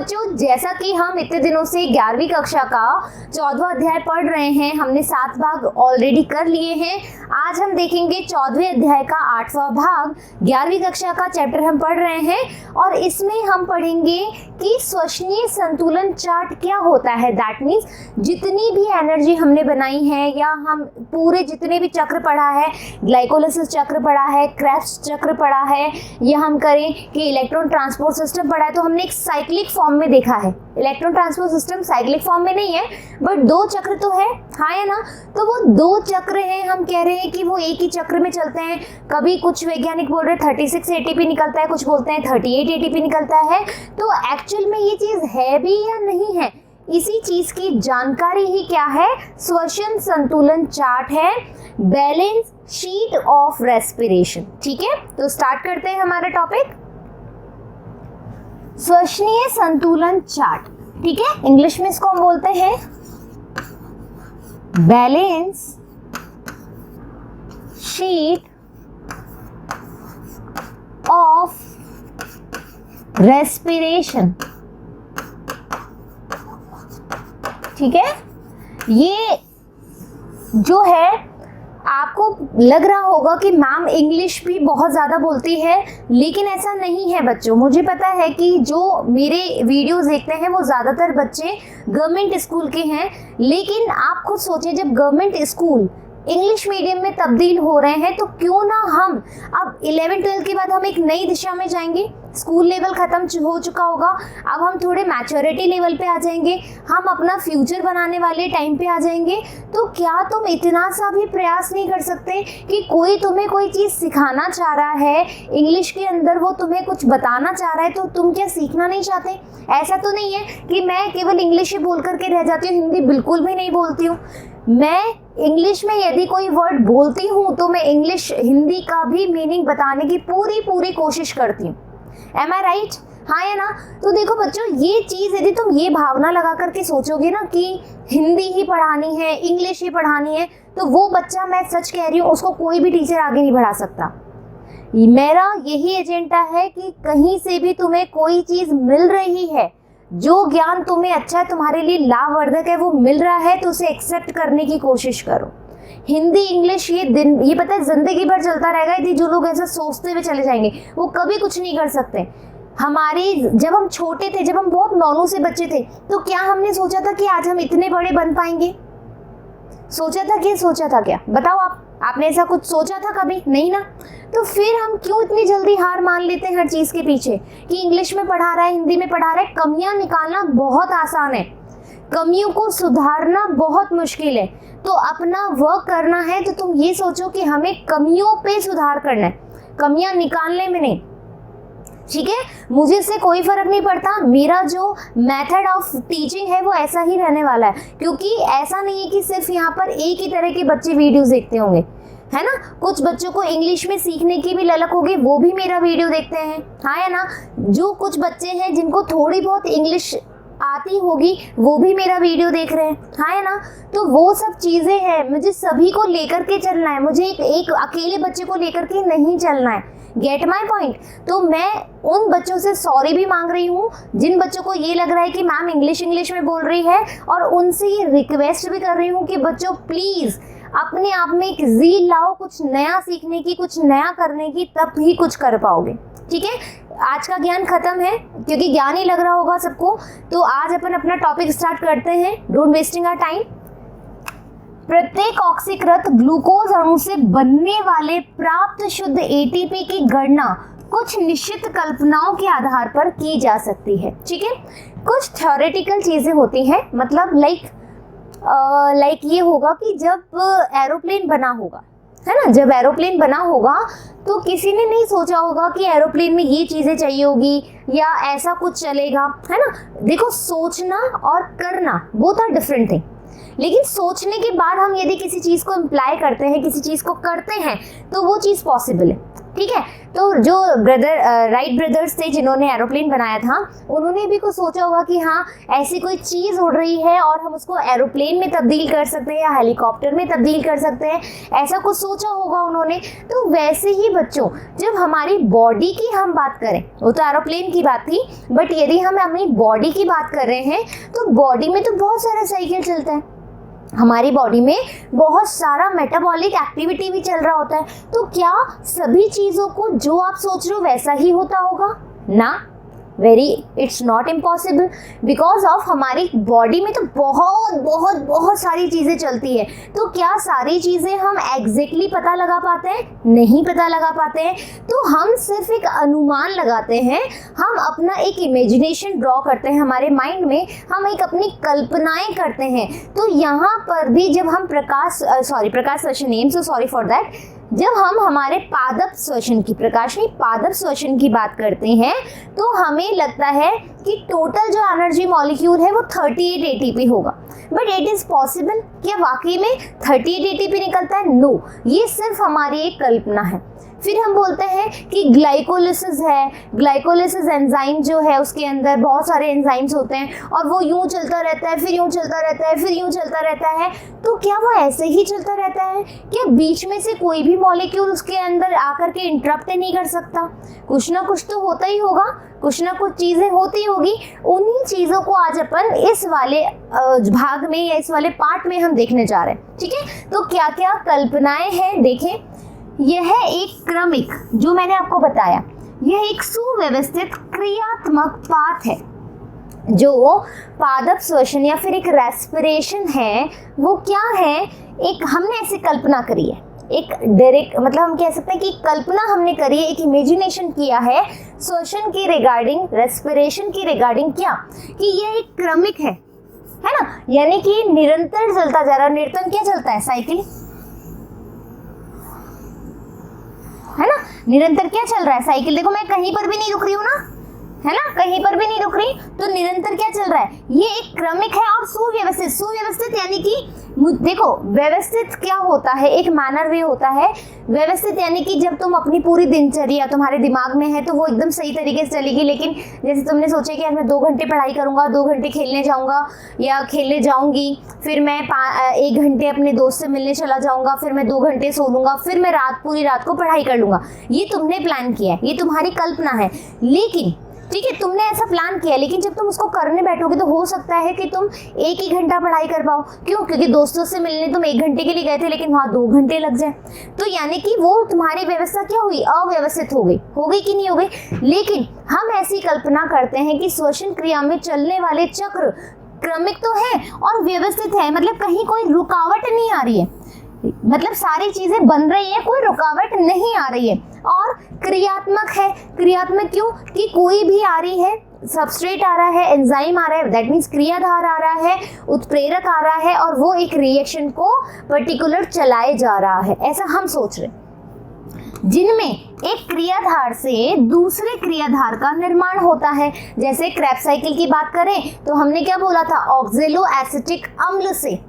बच्चों, जैसा कि हम इतने दिनों से 11वीं कक्षा का 14वां अध्याय पढ़ रहे हैं, हमने 7 भाग ऑलरेडी कर लिए हैं। आज हम देखेंगे 14वें अध्याय का 8वां भाग। 11वीं कक्षा का चैप्टर हम पढ़ रहे हैं और इसमें हम पढ़ेंगे कि श्वसनीय संतुलन चार्ट क्या होता है। दैट मीन्स जितनी भी एनर्जी हमने बनाई है या हम पूरे जितने भी चक्र पढ़ा है, ग्लाइकोलाइसिस चक्र पढ़ा है, क्रेब्स चक्र पढ़ा है, या हम करें कि इलेक्ट्रॉन ट्रांसपोर्ट सिस्टम पढ़ा है, तो हमने एक साइक्लिक फॉर्म में देखा है। Electron transport system cyclic form में नहीं है, बट 2 चक्र तो है, हाँ या ना। तो वो 2 चक्र हैं, हम कह रहे हैं कि वो एक ही चक्र में चलते हैं। कभी कुछ वैज्ञानिक बोल रहे हैं 36 एटीपी निकलता है, कुछ बोलते हैं 38 एटीपी निकलता है। तो एक्चुअल में ये चीज़ है भी या नहीं है, इसी चीज की जानकारी ही क्या है, श्वसन संतुलन चार्ट है, बैलेंस शीट ऑफ रेस्पिरेशन। ठीक है, तो स्टार्ट करते हैं हमारा टॉपिक, श्वसनीय संतुलन चार्ट। ठीक है, इंग्लिश में इसको हम बोलते हैं बैलेंस शीट ऑफ रेस्पिरेशन। ठीक है, ये जो है आपको लग रहा होगा कि मैम इंग्लिश भी बहुत ज़्यादा बोलती है, लेकिन ऐसा नहीं है बच्चों। मुझे पता है कि जो मेरे वीडियोस देखते हैं वो ज़्यादातर बच्चे गवर्नमेंट स्कूल के हैं, लेकिन आप खुद सोचें, जब गवर्नमेंट स्कूल इंग्लिश मीडियम में तब्दील हो रहे हैं तो क्यों ना हम अब 11-12 के बाद हम एक नई दिशा में जाएंगे। स्कूल लेवल ख़त्म हो चुका होगा, अब हम थोड़े मैच्योरिटी लेवल पे आ जाएंगे, हम अपना फ्यूचर बनाने वाले टाइम पे आ जाएंगे। तो क्या तुम इतना सा भी प्रयास नहीं कर सकते कि कोई तुम्हें कोई चीज़ सिखाना चाह रहा है इंग्लिश के अंदर, वो तुम्हें कुछ बताना चाह रहा है, तो तुम क्या सीखना नहीं चाहते? ऐसा तो नहीं है कि मैं केवल इंग्लिश ही बोल करके रह जाती हूँ, हिंदी बिल्कुल भी नहीं बोलती हूँ। मैं इंग्लिश में यदि कोई वर्ड बोलती हूँ तो मैं इंग्लिश हिंदी का भी मीनिंग बताने की पूरी कोशिश करती हूँ। एम आई राइट? हाँ या ना? तो देखो बच्चों, ये चीज़ यदि तुम ये भावना लगा करके सोचोगे ना कि हिंदी ही पढ़ानी है, इंग्लिश ही पढ़ानी है, तो वो बच्चा, मैं सच कह रही हूँ, उसको कोई भी टीचर आगे नहीं बढ़ा सकता। मेरा यही एजेंडा है कि कहीं से भी तुम्हें कोई चीज़ मिल रही है, जो ज्ञान तुम्हें अच्छा है, तुम्हारे लिए लाभवर्धक है, वो मिल रहा है, तो उसे एक्सेप्ट करने की कोशिश करो। हिंदी इंग्लिश ये पता है जिंदगी भर चलता रहेगा यदि जो लोग ऐसा सोचते हुए चले जाएंगे, वो कभी कुछ नहीं कर सकते। जब हम छोटे थे, जब हम बहुत नौनू से बच्चे थे, तो क्या हमने सोचा था कि आज हम इतने बड़े बन पाएंगे? सोचा था क्या बताओ आपने ऐसा कुछ सोचा था कभी? नहीं ना। तो फिर हम क्यों इतनी जल्दी हार मान लेते हैं हर चीज़ के पीछे कि इंग्लिश में पढ़ा रहा है, हिंदी में पढ़ा रहा है। कमियां निकालना बहुत आसान है, कमियों को सुधारना बहुत मुश्किल है। तो अपना वर्क करना है तो तुम ये सोचो कि हमें कमियों पे सुधार करना है, कमियां निकालने में नहीं। ठीक है, मुझे इससे कोई फर्क नहीं पड़ता, मेरा जो मेथड ऑफ टीचिंग है वो ऐसा ही रहने वाला है, क्योंकि ऐसा नहीं है कि सिर्फ यहाँ पर एक ही तरह के बच्चे वीडियोस देखते होंगे, है ना। कुछ बच्चों को इंग्लिश में सीखने की भी ललक होगी, वो भी मेरा वीडियो देखते हैं, हाँ या ना। जो कुछ बच्चे हैं जिनको थोड़ी बहुत इंग्लिश आती होगी, वो भी मेरा वीडियो देख रहे हैं, हाँ या ना। तो वो सब चीज़ें हैं, मुझे सभी को लेकर के चलना है, मुझे एक अकेले बच्चे को लेकर के नहीं चलना है। Get my point? तो मैं उन बच्चों से सॉरी भी मांग रही हूँ जिन बच्चों को ये लग रहा है कि मैम इंग्लिश में बोल रही है, और उनसे ये रिक्वेस्ट भी कर रही हूँ कि बच्चों प्लीज़ अपने आप में एक ज़ील लाओ, कुछ नया सीखने की, कुछ नया करने की, तब ही कुछ कर पाओगे। ठीक है, आज का ज्ञान खत्म है क्योंकि ज्ञान ही लग रहा होगा सबको। तो आज अपन अपना टॉपिक स्टार्ट करते हैं, डोंट वेस्टिंग आवर टाइम। प्रत्येक ऑक्सीकृत ग्लूकोज अणु से बनने वाले प्राप्त शुद्ध एटीपी की गणना कुछ निश्चित कल्पनाओं के आधार पर की जा सकती है। ठीक है, कुछ थ्योरेटिकल चीज़ें होती हैं, मतलब लाइक ये होगा कि जब एरोप्लेन बना होगा, है ना, जब एरोप्लेन बना होगा तो किसी ने नहीं सोचा होगा कि एरोप्लेन में ये चीज़ें चाहिए होगी या ऐसा कुछ चलेगा, है ना। देखो, सोचना और करना बोथ आर डिफरेंट थिंग। लेकिन सोचने के बाद हम यदि किसी चीज़ को इम्प्लाई करते हैं, किसी चीज़ को करते हैं, तो वो चीज़ पॉसिबल है। ठीक है। तो जो राइट ब्रदर्स थे जिन्होंने एरोप्लेन बनाया था, उन्होंने भी कुछ सोचा होगा कि हाँ ऐसी कोई चीज़ उड़ रही है और हम उसको एरोप्लेन में तब्दील कर सकते हैं या हेलीकॉप्टर में तब्दील कर सकते हैं, ऐसा कुछ सोचा होगा उन्होंने। तो वैसे ही बच्चों, जब हमारी बॉडी की हम बात करें, वो तो एरोप्लेन की बात थी, बट यदि हम अपनी बॉडी की बात कर रहे हैं तो बॉडी में तो बहुत सारा साइकिल चलता है, हमारी बॉडी में बहुत सारा मेटाबॉलिक एक्टिविटी भी चल रहा होता है। तो क्या सभी चीज़ों को जो आप सोच रहे हो वैसा ही होता होगा? ना, it's not impossible, because of हमारी बॉडी में तो बहुत बहुत बहुत सारी चीज़ें चलती है। तो क्या सारी चीज़ें हम एग्जैक्टली पता लगा पाते हैं? नहीं पता लगा पाते हैं। तो हम सिर्फ एक अनुमान लगाते हैं, हम अपना एक इमेजिनेशन ड्रॉ करते हैं हमारे माइंड में, हम एक अपनी कल्पनाएं करते हैं। तो यहाँ पर भी जब हम प्रकाश श्वसन name, so sorry for that, जब हम हमारे पादप श्वसन की, प्रकाश नहीं पादप श्वसन की बात करते हैं, तो हमें लगता है कि टोटल जो एनर्जी मॉलिक्यूल है वो 38 ATP होगा। But it is possible? क्या वाकई में 38 ATP निकलता है? नो, ये सिर्फ हमारी एक कल्पना है। फिर हम बोलते हैं कि ग्लाइकोलिसिस है, ग्लाइकोलिसिस एंजाइम जो है उसके अंदर बहुत सारे एंजाइम्स होते हैं और वो यूं चलता रहता है, फिर यूं चलता रहता है, फिर यूं चलता रहता है। तो क्या वो ऐसे ही चलता रहता है? क्या बीच में से कोई भी मॉलिक्यूल उसके अंदर आकर के इंटरप्ट नहीं कर सकता? कुछ ना कुछ तो होता ही होगा, कुछ ना कुछ चीज़ें होती होगी। उन्हीं चीज़ों को आज अपन इस वाले भाग में या इस वाले पार्ट में हम देखने जा रहे हैं, ठीक है। तो क्या क्या कल्पनाएं हैं, देखें। यह एक क्रमिक, जो मैंने आपको बताया, यह एक सुव्यवस्थित क्रियात्मक पाथ है। जो पादप श्वसन या फिर एक रेस्पिरेशन है, वो क्या है, एक हमने ऐसी कल्पना करी है, एक डायरेक्ट, मतलब हम कह सकते हैं कि कल्पना हमने करी है, एक इमेजिनेशन किया है श्वसन की रिगार्डिंग, रेस्पिरेशन की रिगार्डिंग, क्या कि यह एक क्रमिक है ना, यानी कि निरंतर चलता जा रहा। निरंतर क्या चलता है? साइकिल, है ना। निरंतर क्या चल रहा है? साइकिल। देखो मैं कहीं पर भी नहीं रुक रही हूँ ना, है ना, कहीं पर भी नहीं रुक रही। तो निरंतर क्या चल रहा है? ये एक क्रमिक है और सुव्यवस्थित। सुव्यवस्थित यानी कि देखो, व्यवस्थित क्या होता है, एक मैनर वे होता है। व्यवस्थित यानी कि जब तुम अपनी पूरी दिनचर्या तुम्हारे दिमाग में है तो वो एकदम सही तरीके से चलेगी। लेकिन जैसे तुमने सोचा कि यार मैं 2 घंटे पढ़ाई करूंगा, 2 घंटे खेलने जाऊंगा या खेलने जाऊंगी, फिर मैं 1 घंटे अपने दोस्त से मिलने चला जाऊंगा, फिर मैं 2 घंटे सो लूंगा, फिर मैं पूरी रात को पढ़ाई कर लूंगा। ये तुमने प्लान किया है, ये तुम्हारी कल्पना है। लेकिन ठीक है, तुमने ऐसा प्लान किया, लेकिन जब तुम उसको करने बैठोगे तो हो सकता है कि तुम 1 ही घंटा पढ़ाई कर पाओ। क्यों? क्योंकि दोस्तों से मिलने तुम 1 घंटे के लिए गए थे, लेकिन वहाँ 2 घंटे लग जाए। तो यानी कि वो तुम्हारी व्यवस्था क्या हुई? अव्यवस्थित हो गई कि नहीं हो गई? लेकिन हम ऐसी कल्पना करते हैं कि श्वसन क्रिया में चलने वाले चक्र क्रमिक तो है और व्यवस्थित है, मतलब कहीं कोई रुकावट नहीं आ रही है, मतलब सारी चीजें बन रही है, कोई रुकावट नहीं आ रही है। और क्रियात्मक है। क्रियात्मक क्यों? कि कोई भी आ रही है, सबस्ट्रेट आ रहा है, एंजाइम आ रहा है, दैट मीन्स क्रियाधार आ रहा है, उत्प्रेरक आ रहा है और वो एक रिएक्शन को पर्टिकुलर चलाए जा रहा है, ऐसा हम सोच रहे हैं। जिनमें एक क्रियाधार से दूसरे क्रियाधार का निर्माण होता है। जैसे क्रेब्स साइकिल की बात करें तो हमने क्या बोला था? ऑक्जेलो एसिटिक अम्ल से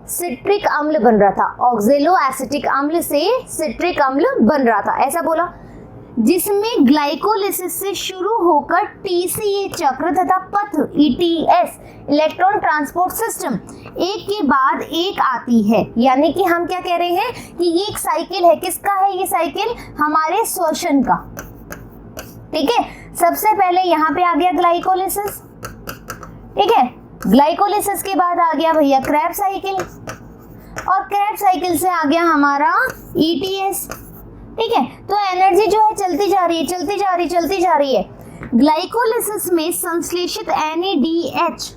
सिट्रिक अम्ल बन रहा था, ऑक्जेलो एसिटिक अम्ल से सिट्रिक अम्ल बन रहा था, ऐसा बोला। जिसमें ग्लाइकोलिसिस से शुरू होकर TCA चक्र तथा पथ ETS इलेक्ट्रॉन ट्रांसपोर्ट सिस्टम एक के बाद एक आती है। यानी कि हम क्या कह रहे हैं कि ये एक साइकिल है। किसका है ये साइकिल? हमारे श्वसन का, ठीक है। सबसे पहले यहाँ पे आ गया ग्लाइकोलिसिस, ठीक है। ग्लाइकोलिसिस के बाद आ गया भैया क्रेब्स साइकिल और क्रेब्स साइकिल से आ गया हमारा ETS, ठीक है। तो एनर्जी जो है चलती जा रही है। ग्लाइकोलिसिस में संश्लेषित NADH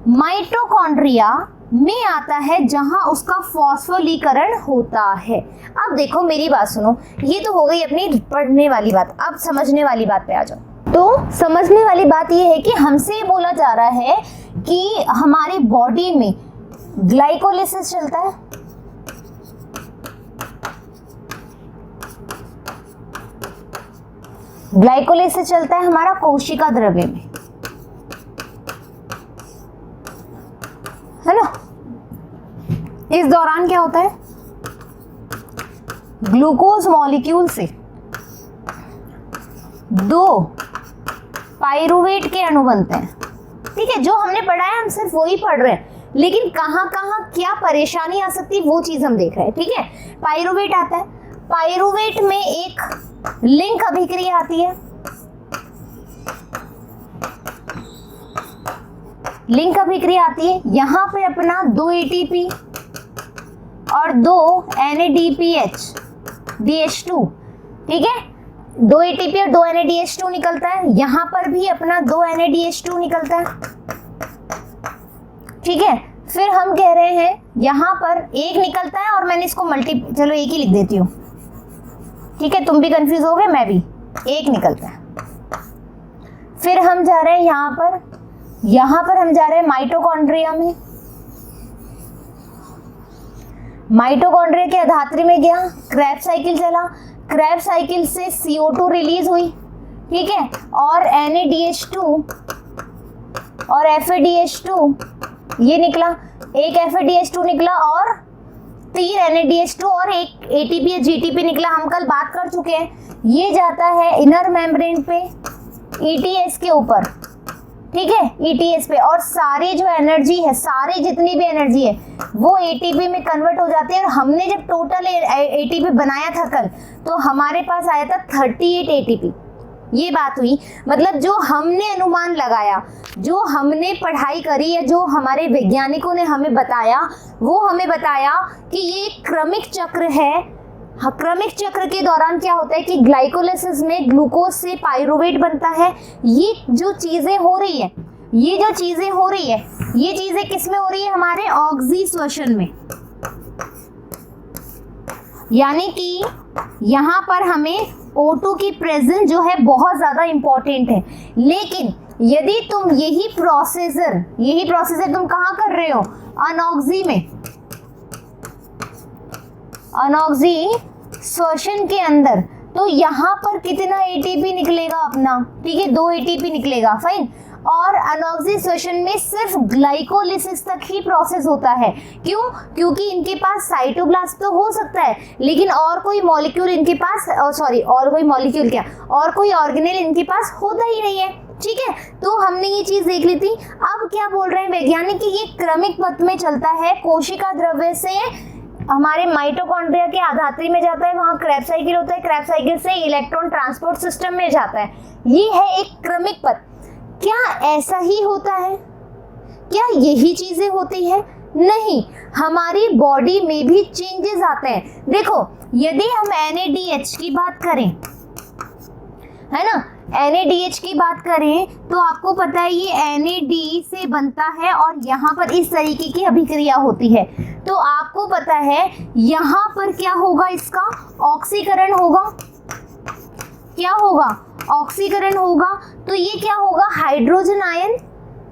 माइटोकॉन्ड्रिया में आता है जहां उसका फॉस्फोलीकरण होता है। अब देखो मेरी बात सुनो, ये तो हो गई अपनी पढ़ने वाली बात। अब समझने वाली बात पे आ जाओ। तो समझने वाली बात ये है कि हमसे ये बोला जा रहा है कि हमारी बॉडी में ग्लाइकोलिसिस चलता है, ग्लाइकोलिसिस चलता है हमारा कोशिका द्रव्य में, है ना। इस दौरान क्या होता है? ग्लूकोज मॉलिक्यूल से 2 पाइरुवेट के अणु बनते हैं। ठीक है, जो हमने पढ़ा है हम सिर्फ वही पढ़ रहे हैं, लेकिन कहाँ कहाँ क्या परेशानी आ सकती है वो चीज हम देख रहे हैं। ठीक है, पाइरुवेट आता है, पाइरुवेट में एक लिंक अभिक्रिया आती है, लिंक अभिक्रिया आती है। यहाँ पे अपना 2 ATP और 2 NADPH ठीक है, 2 ATP और 2 NADH2 निकलता है। यहाँ पर भी अपना 2 NADH2 निकलता है। ठीक है, फिर हम कह रहे हैं यहाँ पर एक निकलता है और मैंने इसको चलो एक ही लिख देती हूँ। ठीक है, तुम भी कंफ्यूज हो गए, मैं भी, एक निकलता है। फिर हम जा रहे हैं यहाँ पर हम जा रहे हैं माइटोकॉन्ड्रिया में। माइटोकॉन्ड्रिया के अधात्री में गया, क्रेब्स साइकिल चला, क्रेब्स साइकिल से CO2 रिलीज हुई। ठीक है, और NADH2 और FADH2 ये निकला, एक FADH2 निकला और 3 NADH2 और एक ATP या GTP निकला। हम कल बात कर चुके हैं, ये जाता है इनर मेम्ब्रेन पे ETS के ऊपर। ठीक है, ETS पे, और सारी जो एनर्जी है, सारी जितनी भी एनर्जी है वो ATP में कन्वर्ट हो जाती है। और हमने जब टोटल ATP बनाया था कल, तो हमारे पास आया था 38 ATP। ये बात हुई, मतलब जो हमने अनुमान लगाया, जो हमने पढ़ाई करी है, जो हमारे वैज्ञानिकों ने हमें बताया, वो हमें बताया कि ये क्रमिक चक्र है। क्रमिक चक्र के दौरान क्या होता है कि ग्लाइकोलाइसिस में ग्लूकोज से पाइरुवेट बनता है। ये जो चीजें हो रही है, ये चीजें किस में हो रही है? हमारे ऑक्सी श्वसन में। यानी कि यहाँ पर हमें O2 की प्रेजेंस जो है बहुत ज्यादा इंपॉर्टेंट है। लेकिन यदि तुम यही प्रोसेसर तुम कहाँ कर रहे हो? अनऑक्सी में, अनऑक्सी श्वसन के अंदर, तो यहाँ पर कितना ATP निकलेगा अपना? ठीक है, 2 ATP निकलेगा, फाइन। और अनऑक्सी श्वसन में सिर्फ ग्लाइकोलिसिस तक ही प्रोसेस होता है। क्यों? क्योंकि इनके पास साइटोप्लाज्म तो हो सकता है, लेकिन और कोई मॉलिक्यूल इनके पास, और कोई ऑर्गेनेल इनके पास होता ही नहीं है। ठीक है, तो हमने ये चीज देख ली थी। अब क्या बोल रहे हैं वैज्ञानिक कि ये क्रमिक पथ में चलता है, कोशिका द्रव्य से हमारे माइटोकॉन्ड्रिया के आधात्री में जाता है, वहां क्रेब्स साइकिल होता है, क्रेब्स साइकिल से इलेक्ट्रॉन ट्रांसपोर्ट सिस्टम में जाता है। ये है एक क्रमिक पथ। क्या ऐसा ही होता है? क्या यही चीजें होती है? नहीं, हमारी बॉडी में भी चेंजेस आते हैं। देखो, यदि हम NADH की बात करें, है ना, NADH की बात करें तो आपको पता है ये NAD से बनता है और यहाँ पर इस तरीके की अभिक्रिया होती है। तो आपको पता है यहाँ पर क्या होगा? इसका ऑक्सीकरण होगा। क्या होगा? ऑक्सीकरण होगा। तो ये क्या होगा? हाइड्रोजन आयन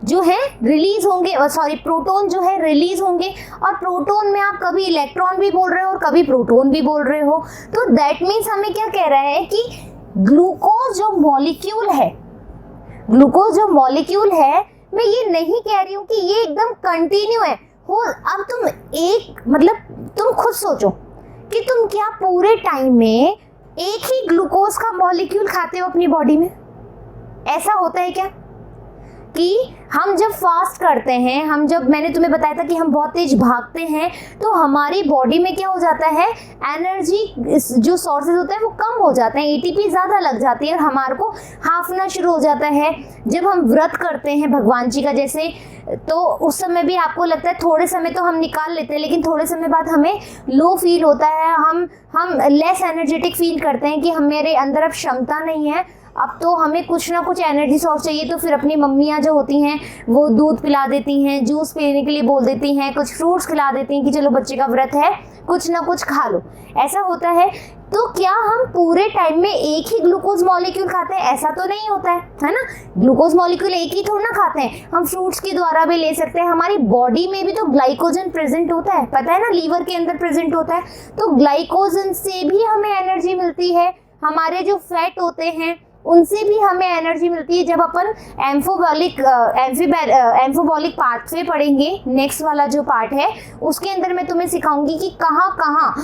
जो है रिलीज होंगे, प्रोटॉन जो है रिलीज होंगे। और प्रोटॉन में आप कभी इलेक्ट्रॉन भी बोल रहे हो और कभी प्रोटॉन भी बोल रहे हो। तो दैट मीन्स हमें क्या कह रहा है कि ग्लूकोज जो मॉलिक्यूल है, मैं ये नहीं कह रही हूँ कि ये एकदम कंटिन्यू है। अब तुम खुद सोचो कि तुम क्या पूरे टाइम में एक ही ग्लूकोज का मॉलिक्यूल खाते हो अपनी बॉडी में? ऐसा होता है क्या कि हम जब फास्ट करते हैं, मैंने तुम्हें बताया था कि हम बहुत तेज भागते हैं, तो हमारी बॉडी में क्या हो जाता है? एनर्जी जो सोर्सेज होते हैं वो कम हो जाते हैं, ATP ज़्यादा लग जाती है और हमारे को हाफना शुरू हो जाता है। जब हम व्रत करते हैं भगवान जी का जैसे, तो उस समय भी आपको लगता है थोड़े समय तो हम निकाल लेते हैं, लेकिन थोड़े समय बाद हमें लो फील होता है, हम लेस एनर्जेटिक फील करते हैं कि मेरे अंदर अब क्षमता नहीं है, अब तो हमें कुछ ना कुछ एनर्जी सोर्स चाहिए। तो फिर अपनी मम्मियाँ जो होती हैं वो दूध पिला देती हैं, जूस पीने के लिए बोल देती हैं, कुछ फ्रूट्स खिला देती हैं कि चलो बच्चे का व्रत है, कुछ ना कुछ खा लो। ऐसा होता है। तो क्या हम पूरे टाइम में एक ही ग्लूकोज मॉलिक्यूल खाते हैं? ऐसा तो नहीं होता है ना। ग्लूकोज मॉलिक्यूल एक ही थोड़ा ना खाते हैं, हम फ्रूट्स के द्वारा भी ले सकते हैं। हमारी बॉडी में भी तो ग्लाइकोजन प्रेजेंट होता है, पता है ना, लीवर के अंदर प्रेजेंट होता है। तो ग्लाइकोजन से भी हमें एनर्जी मिलती है। हमारे जो फैट होते हैं उनसे भी हमें एनर्जी मिलती है। जब अपन एम्फोबॉलिक पाथवे पढ़ेंगे, नेक्स्ट वाला जो पार्ट है, उसके अंदर मैं तुम्हें सिखाऊंगी कि कहाँ कहाँ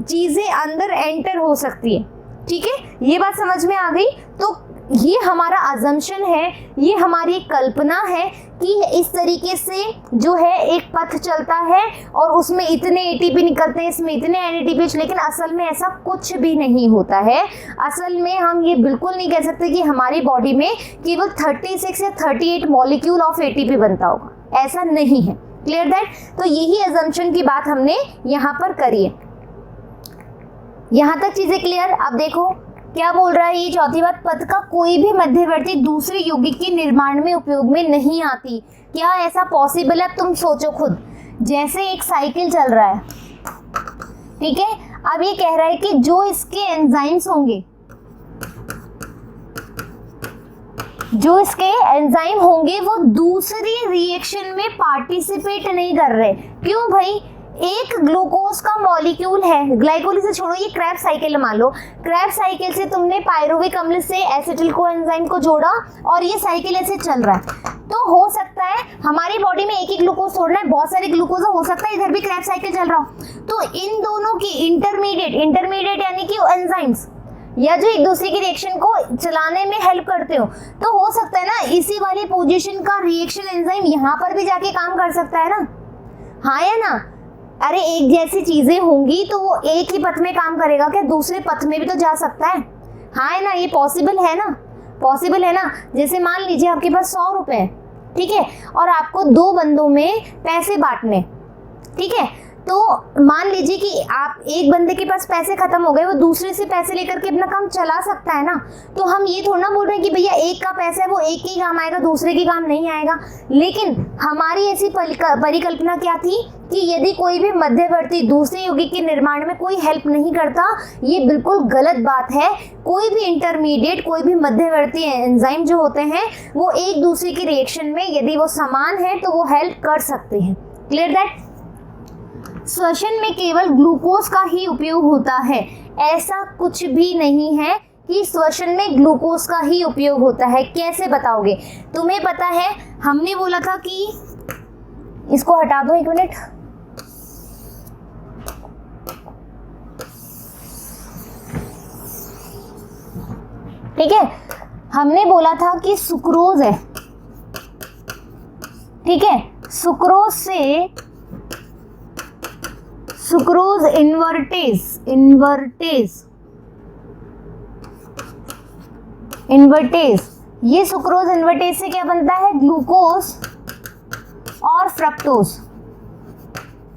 चीज़ें अंदर एंटर हो सकती है। ठीक है, ये बात समझ में आ गई। तो ये हमारा अजम्पशन है, ये हमारी कल्पना है कि इस तरीके से जो है एक पथ चलता है और उसमें इतने एटीपी निकलते हैं, इसमें इतने एनएटीपी, लेकिन असल में ऐसा कुछ भी नहीं होता है। असल में हम ये बिल्कुल नहीं कह सकते कि हमारी बॉडी में केवल 36 या 38 मॉलिक्यूल ऑफ एटीपी बनता होगा, ऐसा नहीं है। Clear that? तो यही अजम्पशन की बात हमने यहाँ पर करी है। यहाँ तक चीजें क्लियर? अब देखो क्या बोल रहा है ये चौथी बात, पथ का कोई भी मध्यवर्ती दूसरे यौगिक के निर्माण में उपयोग में नहीं आती। क्या ऐसा पॉसिबल है? तुम सोचो खुद, जैसे एक साइकिल चल रहा है, ठीक है, अब ये कह रहा है कि जो इसके एंजाइम्स होंगे, जो इसके एंजाइम होंगे वो दूसरी रिएक्शन में पार्टिसिपेट नहीं कर रहे। क्यों भाई? एक ग्लूकोज का मॉलिक्यूल है, ग्लाइकोलिस से छोड़ो, ये क्रेब्स साइकिल मान लो, क्रेब्स साइकिल से तुमने पायरुविक अम्ल से एसिटिल कोएंजाइम को जोड़ा और ये साइकिल ऐसे चल रहा है। तो हो सकता है हमारी बॉडी में एक ही ग्लूकोज छोड़ना है, बहुत सारे ग्लूकोज हो सकता है इधर भी क्रेब्स साइकिल चल रहा हो। तो इन दोनों की इंटरमीडिएट यानी कि एंजाइम्स या जो एक दूसरे की रिएक्शन को चलाने में हेल्प करते हो, तो हो सकता है ना इसी वाली पोजीशन का रिएक्शन एंजाइम यहाँ पर भी जाके काम कर सकता है ना। हाँ या ना? अरे एक जैसी चीजें होंगी तो वो एक ही पथ में काम करेगा क्या? दूसरे पथ में भी तो जा सकता है। हाँ है ना? ये पॉसिबल है ना? पॉसिबल है ना? जैसे मान लीजिए आपके पास 100 रुपए है, ठीक है, और आपको 2 बंदों में पैसे बांटने, ठीक है, तो मान लीजिए कि आप एक बंदे के पास पैसे खत्म हो गए, वो दूसरे से पैसे लेकर के अपना काम चला सकता है ना। तो हम ये थोड़ा ना बोल रहे हैं कि भैया एक का पैसा है वो एक ही काम आएगा, दूसरे की काम नहीं आएगा। लेकिन हमारी ऐसी परिकल्पना क्या थी कि यदि कोई भी मध्यवर्ती दूसरे यौगिक के निर्माण में कोई हेल्प नहीं करता, ये बिल्कुल गलत बात है। कोई भी इंटरमीडिएट, कोई भी मध्यवर्ती एंजाइम जो होते हैं वो एक दूसरे की रिएक्शन में यदि वो समान है तो वो हेल्प कर सकते हैं। Clear that? श्वसन में केवल ग्लूकोज का ही उपयोग होता है, ऐसा कुछ भी नहीं है कि श्वसन में ग्लूकोज का ही उपयोग होता है। कैसे बताओगे? तुम्हें पता है हमने बोला था कि इसको हटा दो 1 मिनट, ठीक है, हमने बोला था कि सुक्रोज है, ठीक है, सुक्रोज से सुक्रोज इन्वर्टेज, ये सुक्रोज इन्वर्टेज से क्या बनता है? ग्लूकोज और फ्रक्टोज,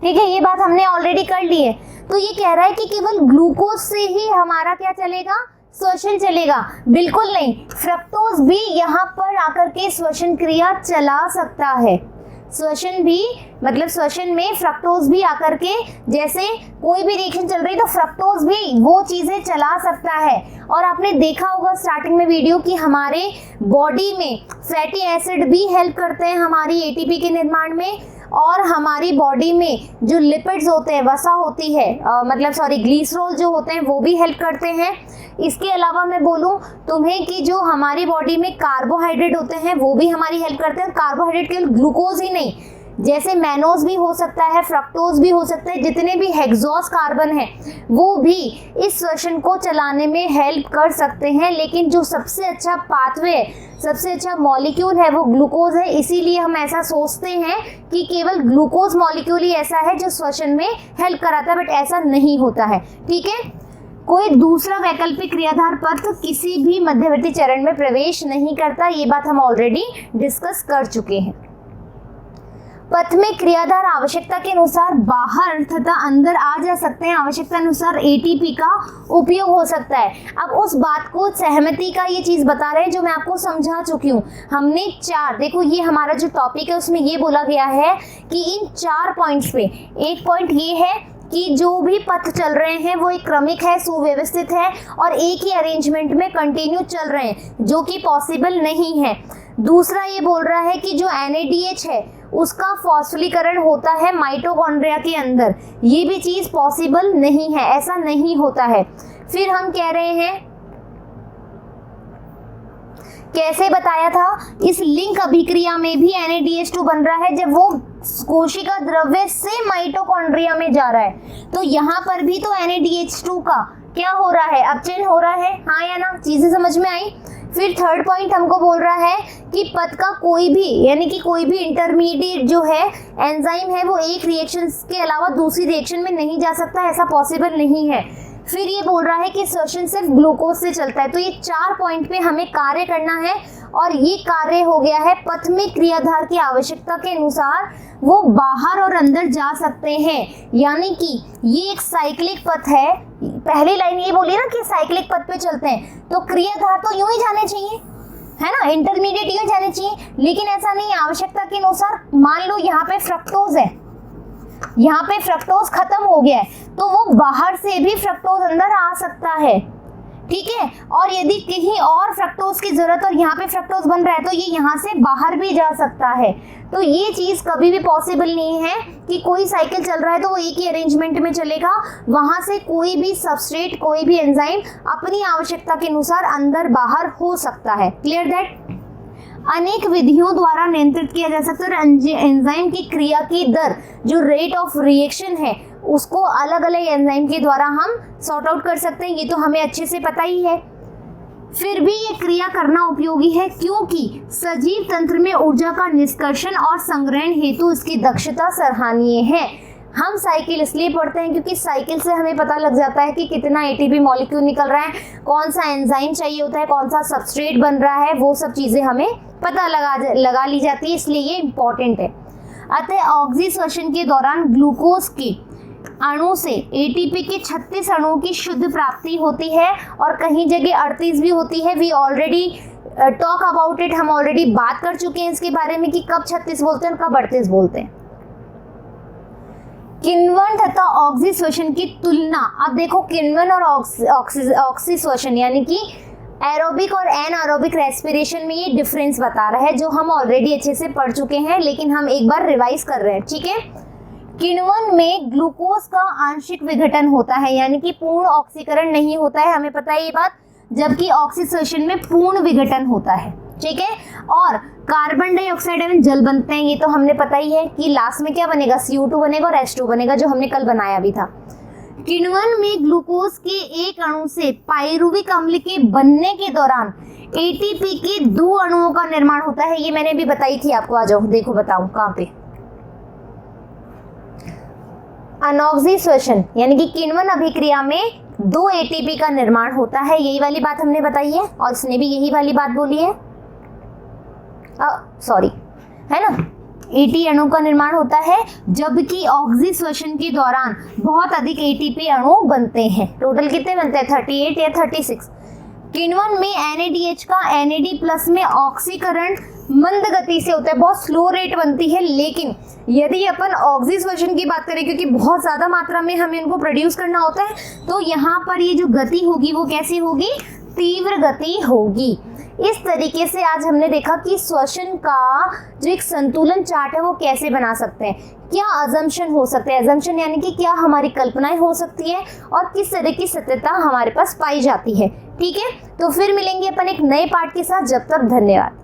ठीक है, ये बात हमने ऑलरेडी कर ली है। तो ये कह रहा है कि केवल ग्लूकोज से ही हमारा क्या चलेगा? श्वसन चलेगा? बिल्कुल नहीं, फ्रक्टोज भी यहाँ पर आकर के श्वसन क्रिया चला सकता है। श्वसन भी मतलब श्वसन में फ्रक्टोज भी आकर के, जैसे कोई भी रिएक्शन चल रही है तो फ्रक्टोज भी वो चीजें चला सकता है। और आपने देखा होगा स्टार्टिंग में वीडियो कि हमारे बॉडी में फैटी एसिड भी हेल्प करते हैं हमारी एटीपी के निर्माण में, और हमारी बॉडी में जो लिपिड्स होते हैं, वसा होती है, ग्लिसरॉल जो होते हैं वो भी हेल्प करते हैं। इसके अलावा मैं बोलूं तुम्हें कि जो हमारी बॉडी में कार्बोहाइड्रेट होते हैं वो भी हमारी हेल्प करते हैं। कार्बोहाइड्रेट केवल ग्लूकोज ही नहीं, जैसे मैनोज भी हो सकता है, फ्रक्टोज भी हो सकता है, जितने भी हेक्सोस कार्बन है वो भी इस श्वसन को चलाने में हेल्प कर सकते हैं। लेकिन जो सबसे अच्छा पाथवे, सबसे अच्छा मॉलिक्यूल है वो ग्लूकोज है। इसीलिए हम ऐसा सोचते हैं कि केवल ग्लूकोज मॉलिक्यूल ही ऐसा है जो श्वसन में हेल्प कराता है, बट ऐसा नहीं होता है। ठीक है, कोई दूसरा वैकल्पिक क्रियाधार पथ किसी भी मध्यवर्ती चरण में प्रवेश नहीं करता, ये बात हम ऑलरेडी डिस्कस कर चुके हैं। पथ में क्रियाधार आवश्यकता के अनुसार बाहर तथा अंदर आ जा सकते हैं। आवश्यकता अनुसार एटीपी का उपयोग हो सकता है। अब उस बात को सहमति का ये चीज बता रहे हैं जो मैं आपको समझा चुकी हूँ। हमने 4, देखो ये हमारा जो टॉपिक है उसमें ये बोला गया है कि इन 4 पॉइंट्स पे, एक पॉइंट ये है कि जो भी पथ चल रहे हैं वो एक क्रमिक है, सुव्यवस्थित है और एक ही अरेंजमेंट में कंटिन्यू चल रहे हैं, जो कि पॉसिबल नहीं है। दूसरा ये बोल रहा है कि जो NADH है उसका फॉस्फोरीकरण होता है माइटोकॉन्ड्रिया के अंदर, ये भी चीज पॉसिबल नहीं है, ऐसा नहीं होता है। फिर हम कह रहे हैं, कैसे बताया था, इस लिंक अभिक्रिया में भी NADH2 बन रहा है जब वो कोशिका द्रव्य से माइटोकॉन्ड्रिया में जा रहा है। तो यहाँ पर भी तो NADH2 का क्या हो रहा है, अपचयन हो रहा है, हाँ या ना? चीजें समझ में आई। फिर थर्ड पॉइंट हमको बोल रहा है कि पथ का कोई भी यानी कि कोई भी इंटरमीडिएट जो है एंजाइम है वो एक रिएक्शन के अलावा दूसरी रिएक्शन में नहीं जा सकता, ऐसा पॉसिबल नहीं है। फिर ये बोल रहा है कि श्वसन सिर्फ ग्लूकोज से चलता है। तो ये 4 पॉइंट पे हमें कार्य करना है और ये कार्य हो गया है पथ में क्रियाधार की आवश्यकता के अनुसार वो बाहर और अंदर जा सकते हैं, यानी कि ये एक साइक्लिक पथ है। पहली लाइन ये बोली ना कि साइक्लिक पथ पे चलते हैं, तो क्रियाधार तो यूं ही जाने चाहिए, है ना, इंटरमीडिएट यूं ही जाने चाहिए, लेकिन ऐसा नहीं। आवश्यकता के अनुसार मान लो यहाँ पे फ्रक्टोज है, यहाँ पे फ्रक्टोज खत्म हो गया है, तो वो बाहर से भी फ्रक्टोज अंदर आ सकता है, ठीक है। और यदि कहीं और फ्रक्टोज की जरूरत और यहाँ पे फ्रक्टोज बन रहा है तो ये यहाँ से बाहर भी जा सकता है। तो ये चीज कभी भी पॉसिबल नहीं है कि कोई साइकिल चल रहा है तो वो एक ही अरेंजमेंट में चलेगा, वहां से कोई भी सबस्ट्रेट कोई भी एंजाइम अपनी आवश्यकता के अनुसार अंदर बाहर हो सकता है। Clear that? अनेक विधियों द्वारा नियंत्रित किया जा सकता है और एंजाइम की क्रिया की दर जो रेट ऑफ रिएक्शन है उसको अलग अलग एंजाइम के द्वारा हम सॉर्ट आउट कर सकते हैं, ये तो हमें अच्छे से पता ही है। फिर भी ये क्रिया करना उपयोगी है क्योंकि सजीव तंत्र में ऊर्जा का निष्कर्षण और संग्रहण हेतु इसकी दक्षता सराहनीय है। हम साइकिल इसलिए पढ़ते हैं क्योंकि साइकिल से हमें पता लग जाता है कि कितना एटीपी मॉलिक्यूल निकल रहा है, कौन सा एंजाइम चाहिए होता है, कौन सा सबस्ट्रेट बन रहा है, वो सब चीज़ें हमें पता लगा ली जाती है, इसलिए ये इम्पॉर्टेंट है। अतः ऑक्सीश्वसन के दौरान ग्लूकोज के अणु से एटीपी के 36 अणुओं की शुद्ध प्राप्ति होती है और कहीं जगह 38 भी होती है। We already talk about it, हम ऑलरेडी बात कर चुके हैं इसके बारे में कि कब 36 बोलते हैं और कब 38 बोलते हैं। किण्वन तथा ऑक्सीश्वसन की तुलना, अब देखो किण्वन और ऑक्सीश्वसन यानी कि एरोबिक और एनारोबिक रेस्पिरेशन में ये डिफरेंस बता रहा है जो हम ऑलरेडी अच्छे से पढ़ चुके हैं, लेकिन हम एक बार रिवाइज कर रहे हैं, ठीक है। किण्वन में ग्लूकोज का आंशिक विघटन होता है यानी कि पूर्ण ऑक्सीकरण नहीं होता है, हमें पता है ये बात, जबकि ऑक्सीश्वसन में पूर्ण विघटन होता है, ठीक है। और कार्बन डाइऑक्साइड में जल बनते हैं, ये तो हमने पता ही है कि लास्ट में क्या बनेगा, CO2 बनेगा और H2 बनेगा, जो हमने कल बनाया भी था। किण्वन में ग्लूकोज के एक अणु से पाइरुविक अम्ल के बनने के दौरान एटीपी के 2 अणुओं का निर्माण होता है, ये मैंने भी बताई थी आपको। आ जाओ देखो बताऊं कहां पे। अनऑक्सीश्वसन यानी कि किण्वन अभिक्रिया में 2 एटीपी का निर्माण होता है, यही वाली बात हमने बताई है और इसने भी यही वाली बात बोली है, सॉरी, है ना। 80 अणु का निर्माण होता है, जबकि ऑक्सीश्वसन के दौरान बहुत अधिक एटीपी अणु बनते हैं। टोटल कितने बनते हैं, 38 या 36। किण्वन में NADH का NAD+ में ऑक्सीकरण मंद गति से होता है, बहुत स्लो रेट बनती है, लेकिन यदि अपन ऑक्सीश्वसन की बात करें क्योंकि बहुत ज़्यादा मात्रा में हमें इनको प्रोड्यूस करना होता है, तो यहाँ पर ये जो गति होगी वो कैसी होगी, तीव्र गति होगी। इस तरीके से आज हमने देखा कि श्वसन का जो एक संतुलन चार्ट है वो कैसे बना सकते हैं, क्या अजम्पशन हो सकते हैं, अजम्पशन यानी कि क्या हमारी कल्पनाएं हो सकती है और किस तरह की सत्यता हमारे पास पाई जाती है, ठीक है। तो फिर मिलेंगे अपन एक नए पार्ट के साथ, जब तक धन्यवाद।